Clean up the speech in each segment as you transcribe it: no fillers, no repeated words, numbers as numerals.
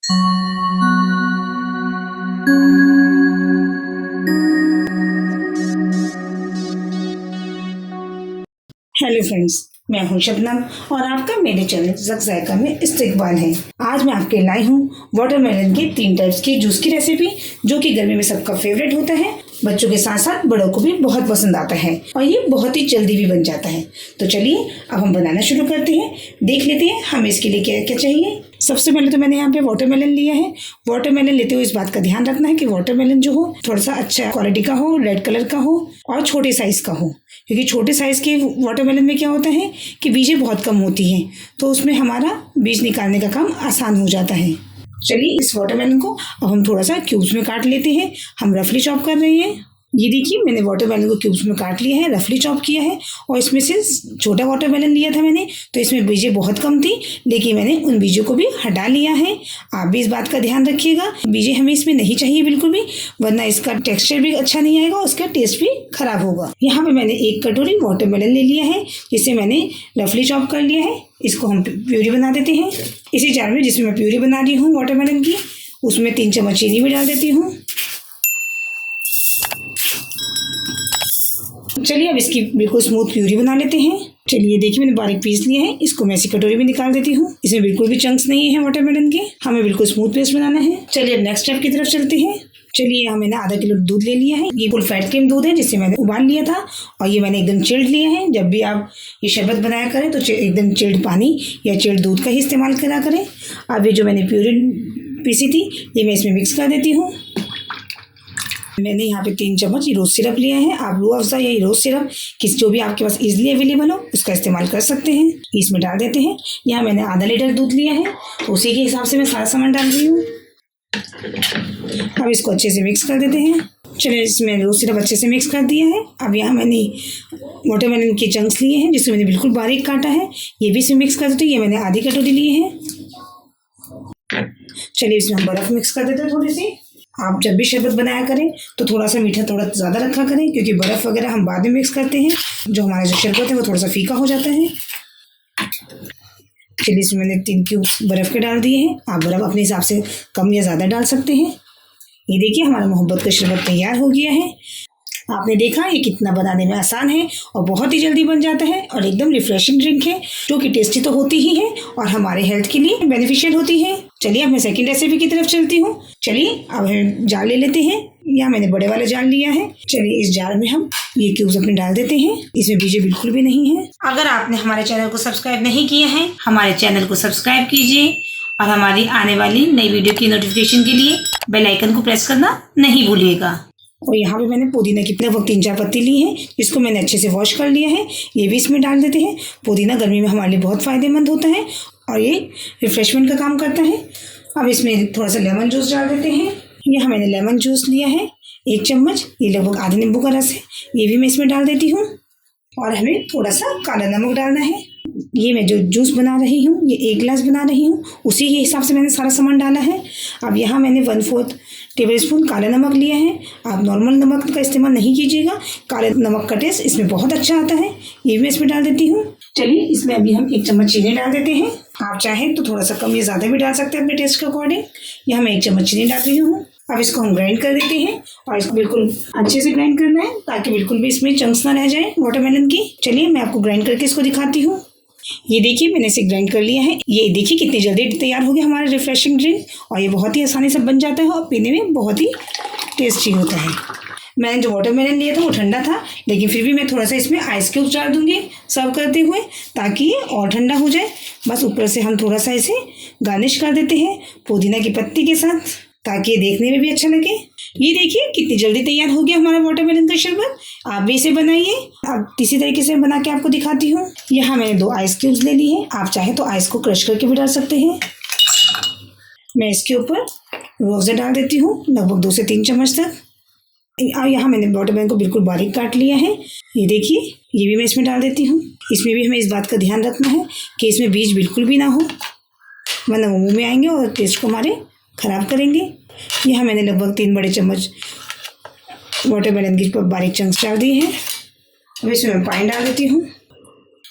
Hello friends, मैं हूं शबनम और आपका मेरे चैनल ज़क ज़ायका में इस्तकबाल है। आज मैं आपके लाई हूं वाटरमेलन के 3 टाइप्स के जूस की रेसिपी, जो कि गर्मी में सबका फेवरेट होता है। बच्चों के साथ साथ बड़ों को भी बहुत पसंद आता है और ये बहुत ही जल्दी भी बन जाता है। तो चलिए अब हम बनाना शुरू करते हैं। देख लेते हैं हमें इसके लिए क्या क्या चाहिए। सबसे पहले तो मैंने यहाँ पे वाटरमेलन लिया है। वाटरमेलन लेते हुए इस बात का ध्यान रखना है कि वाटरमेलन जो हो थोड़ा सा अच्छा क्वालिटी का हो, रेड कलर का हो और छोटे साइज़ का हो, क्योंकि छोटे साइज़ के वाटरमेलन में क्या होता है कि बीजें बहुत कम होती हैं, तो उसमें हमारा बीज निकालने का काम आसान हो जाता है। चलिए इस वाटरमेलन को अब हम थोड़ा सा क्यूब्स में काट लेते हैं। हम रफली चॉप कर रहे हैं। ये देखिए मैंने वाटरमेलन को क्यूब्स में काट लिया है, रफली चॉप किया है। और इसमें से छोटा वाटरमेलन लिया था मैंने, तो इसमें बीजें बहुत कम थी, लेकिन मैंने उन बीजों को भी हटा लिया है। आप भी इस बात का ध्यान रखिएगा, बीजें हमें इसमें नहीं चाहिए बिल्कुल भी, वरना इसका टेक्सचर भी अच्छा नहीं आएगा और उसका टेस्ट भी खराब होगा। यहाँ पे मैंने 1 कटोरी वाटरमेलन ले लिया है, जिसे मैंने रफली चॉप कर लिया है। इसको हम प्यूरी बना देते हैं। इसी जार में जिसमें मैं प्यूरी बना रही हूँ वाटरमेलन की, उसमें 3 चम्मच चीनी भी डाल देती हूँ। चलिए अब इसकी बिल्कुल स्मूथ प्यूरी बना लेते हैं। चलिए देखिए मैंने बारीक पीस लिए हैं, इसको मैं ऐसी कटोरी में निकाल देती हूँ। इसमें बिल्कुल भी चंक्स नहीं है वाटरमेलन के, हमें बिल्कुल स्मूथ पेस्ट बनाना है। चलिए अब नेक्स्ट स्टेप की तरफ चलते हैं। चलिए यहाँ मैंने आधा किलो दूध ले लिया है। ये फुल फैट क्रीम दूध है, जिससे मैंने उबाल लिया था और ये मैंने एकदम चिल्ड लिया है। जब भी आप ये शरबत बनाया करें तो एकदम चिल्ड पानी या चिल्ड दूध का ही इस्तेमाल करा करें। अब ये जो मैंने प्यूरी पीसी थी ये मैं इसमें मिक्स कर देती हूँ। मैंने यहाँ पे 3 चम्मच रोज़ सिरप लिया है। आप रूह अफ़ज़ा या रोज़ सिरप जो भी आपके पास इजीली अवेलेबल हो उसका इस्तेमाल कर सकते हैं। इसमें डाल देते हैं। यहाँ मैंने आधा लीटर दूध लिया है, तो उसी के हिसाब से मैं सारा सामान डाल रही हूँ। अब इसको अच्छे से मिक्स कर देते हैं। चलिए इसमें रोज़ सिरप अच्छे से मिक्स कर दिया है। अब यहाँ मैंने वाटरमेलन के चंक्स लिए हैं, जिसको मैंने बिल्कुल बारीक काटा है, ये भी इसमें मिक्स कर देते हैं। ये मैंने आधी कटोरी लिए हैं। चलिए इसमें हम बर्फ़ मिक्स कर देते हैं थोड़ी सी। आप जब भी शरबत बनाया करें तो थोड़ा सा मीठा थोड़ा ज़्यादा रखा करें, क्योंकि बर्फ़ वगैरह हम बाद में मिक्स करते हैं, जो हमारा जो शरबत है वो थोड़ा सा फीका हो जाता है। चलिए इसमें मैंने 3 क्यूब्स बर्फ़ के डाल दिए हैं। आप बर्फ़ अपने हिसाब से कम या ज़्यादा डाल सकते हैं। ये देखिए हमारा मोहब्बत का शरबत तैयार हो गया है। आपने देखा ये कितना बनाने में आसान है और बहुत ही जल्दी बन जाता है और एकदम रिफ्रेशिंग ड्रिंक है, जो कि टेस्टी तो होती ही है और हमारे हेल्थ के लिए बेनिफिशियल होती है। चलिए अब मैं सेकंड रेसिपी की तरफ चलती हूँ। चलिए अब हम जार ले लेते हैं। यहाँ मैंने बड़े वाला जार लिया है। चलिए इस जार में हम ये क्यूब्स अपने डाल देते हैं। इसमें बीजें बिल्कुल भी नहीं है। अगर आपने हमारे चैनल को सब्सक्राइब नहीं किया है, हमारे चैनल को सब्सक्राइब कीजिए और हमारी आने वाली नई वीडियो की नोटिफिकेशन के लिए बेल आइकन को प्रेस करना नहीं भूलिएगा। और यहाँ पे मैंने पुदीना की लगभग 3-4 पत्ती ली हैं, जिसको मैंने अच्छे से वॉश कर लिया है। ये भी इसमें डाल देते हैं। पुदीना गर्मी में हमारे लिए बहुत फ़ायदेमंद होता है और ये रिफ्रेशमेंट का काम करता है। अब इसमें थोड़ा सा लेमन जूस डाल देते हैं। यहाँ मैंने लेमन जूस लिया है 1 चम्मच, ये लगभग आधे नींबू का रस है, ये भी मैं इसमें डाल देती हूँ। और हमें थोड़ा सा काला नमक डालना है। ये मैं जो जूस बना रही हूँ ये 1 गिलास बना रही हूँ, उसी के हिसाब से मैंने सारा सामान डाला है। अब यहाँ मैंने 1/4 टेबलस्पून काला नमक लिया है। आप नॉर्मल नमक का इस्तेमाल नहीं कीजिएगा, काले नमक का टेस्ट इसमें बहुत अच्छा आता है। ये भी मैं इसमें डाल देती हूँ। चलिए इसमें अभी हम 1 चम्मच चीनी डाल देते हैं। आप चाहें तो थोड़ा सा कम या ज़्यादा भी डाल सकते हैं अपने टेस्ट के अकॉर्डिंग। यहाँ मैं 1 चम्मच चीनी डाल रही हूँ। अब इसको हम ग्राइंड कर देते हैं और इसको बिल्कुल अच्छे से ग्राइंड करना है, ताकि बिल्कुल भी इसमें चंक्स ना रह जाए वाटरमेलन की। चलिए मैं आपको ग्राइंड करके इसको दिखाती हूँ। ये देखिए मैंने इसे ग्राइंड कर लिया है। ये देखिए कितनी जल्दी तैयार हो गया हमारा रिफ्रेशिंग ड्रिंक, और ये बहुत ही आसानी से बन जाता है और पीने में बहुत ही टेस्टी होता है। मैंने जो वाटरमेलन लिया था वो ठंडा था, लेकिन फिर भी मैं थोड़ा सा इसमें आइस क्यूब्स डाल दूँगी सर्व करते हुए, ताकि ये और ठंडा हो जाए। बस ऊपर से हम थोड़ा सा इसे गार्निश कर देते हैं पुदीना की पत्ती के साथ, ताकि देखने में भी अच्छा लगे। ये देखिए कितनी जल्दी तैयार हो गया हमारा वाटरमेलन का शरबत। आप भी इसे बनाइए। अब इसी तरीके से बना के आपको दिखाती हूँ। यहाँ मैंने 2 आइस क्यूब्स ले ली हैं। आप चाहे तो आइस को क्रश करके भी डाल सकते हैं। मैं इसके ऊपर रूह अफ़ज़ा डाल देती हूँ, लगभग 2 से 3 चम्मच तक। यहाँ मैंने वाटरमेलन को बिल्कुल बारीक काट लिया है। ये देखिए ये भी मैं इसमें डाल देती हूँ। इसमें भी हमें इस बात का ध्यान रखना है कि इसमें बीज बिल्कुल भी ना हो, वरना वो मुँह में आएंगे और टेस्ट को हमारे ख़राब करेंगे। यहाँ मैंने लगभग 3 बड़े चम्मच वाटरमेलन की बारीक चंक्स डाल दिए हैं। अब इसमें मैं पानी डाल देती हूँ।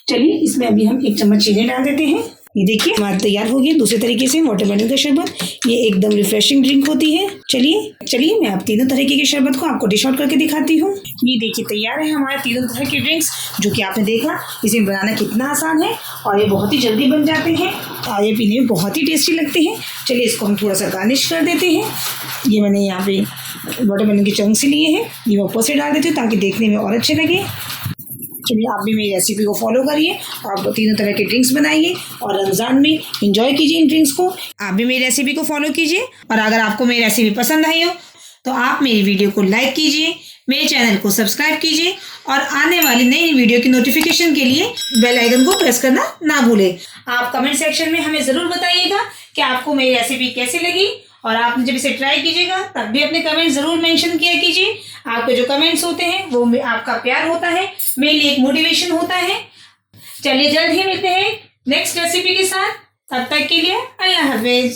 चलिए इसमें अभी हम 1 चम्मच चीनी डाल देते हैं। ये देखिए हमारा तैयार हो गया दूसरे तरीके से वाटरमेलन का शरबत। ये एकदम रिफ्रेशिंग ड्रिंक होती है। चलिए मैं आप तीनों तरीके के शरबत को आपको डिश आउट करके दिखाती हूँ। ये देखिए तैयार है हमारे तीनों तरह के ड्रिंक्स, जो कि आपने देखा इसे बनाना कितना आसान है और ये बहुत ही जल्दी बन जाते हैं और ये पीने में बहुत ही टेस्टी लगते हैं। चलिए इसको हम थोड़ा सा गार्निश कर देते हैं। ये मैंने यहाँ पे वाटरमेलन के चंक्स लिए हैं, ये मैं ऊपर से डाल देती हूँ ताकि देखने में और अच्छे लगे। चलिए आप भी मेरी रेसिपी को फॉलो करिए और तीनों तरह के ड्रिंक्स बनाइए और रमज़ान में इंजॉय कीजिए इन ड्रिंक्स को। आप भी मेरी रेसिपी को फॉलो कीजिए और अगर आपको मेरी रेसिपी पसंद आई हो तो आप मेरी वीडियो को लाइक कीजिए, मेरे चैनल को सब्सक्राइब कीजिए और आने वाली नई वीडियो की नोटिफिकेशन के लिए बेल आइकन को प्रेस करना ना भूलें। आप कमेंट सेक्शन में हमें ज़रूर बताइएगा कि आपको मेरी रेसिपी कैसी लगी और आप जब इसे ट्राई कीजिएगा तब भी अपने कमेंट ज़रूर मेंशन किया कीजिए। आपके जो कमेंट्स होते हैं वो आपका प्यार होता है, मेरे लिए एक मोटिवेशन होता है। चलिए जल्द ही मिलते हैं नेक्स्ट रेसिपी के साथ, तब तक के लिए अल्लाह हाफिज़।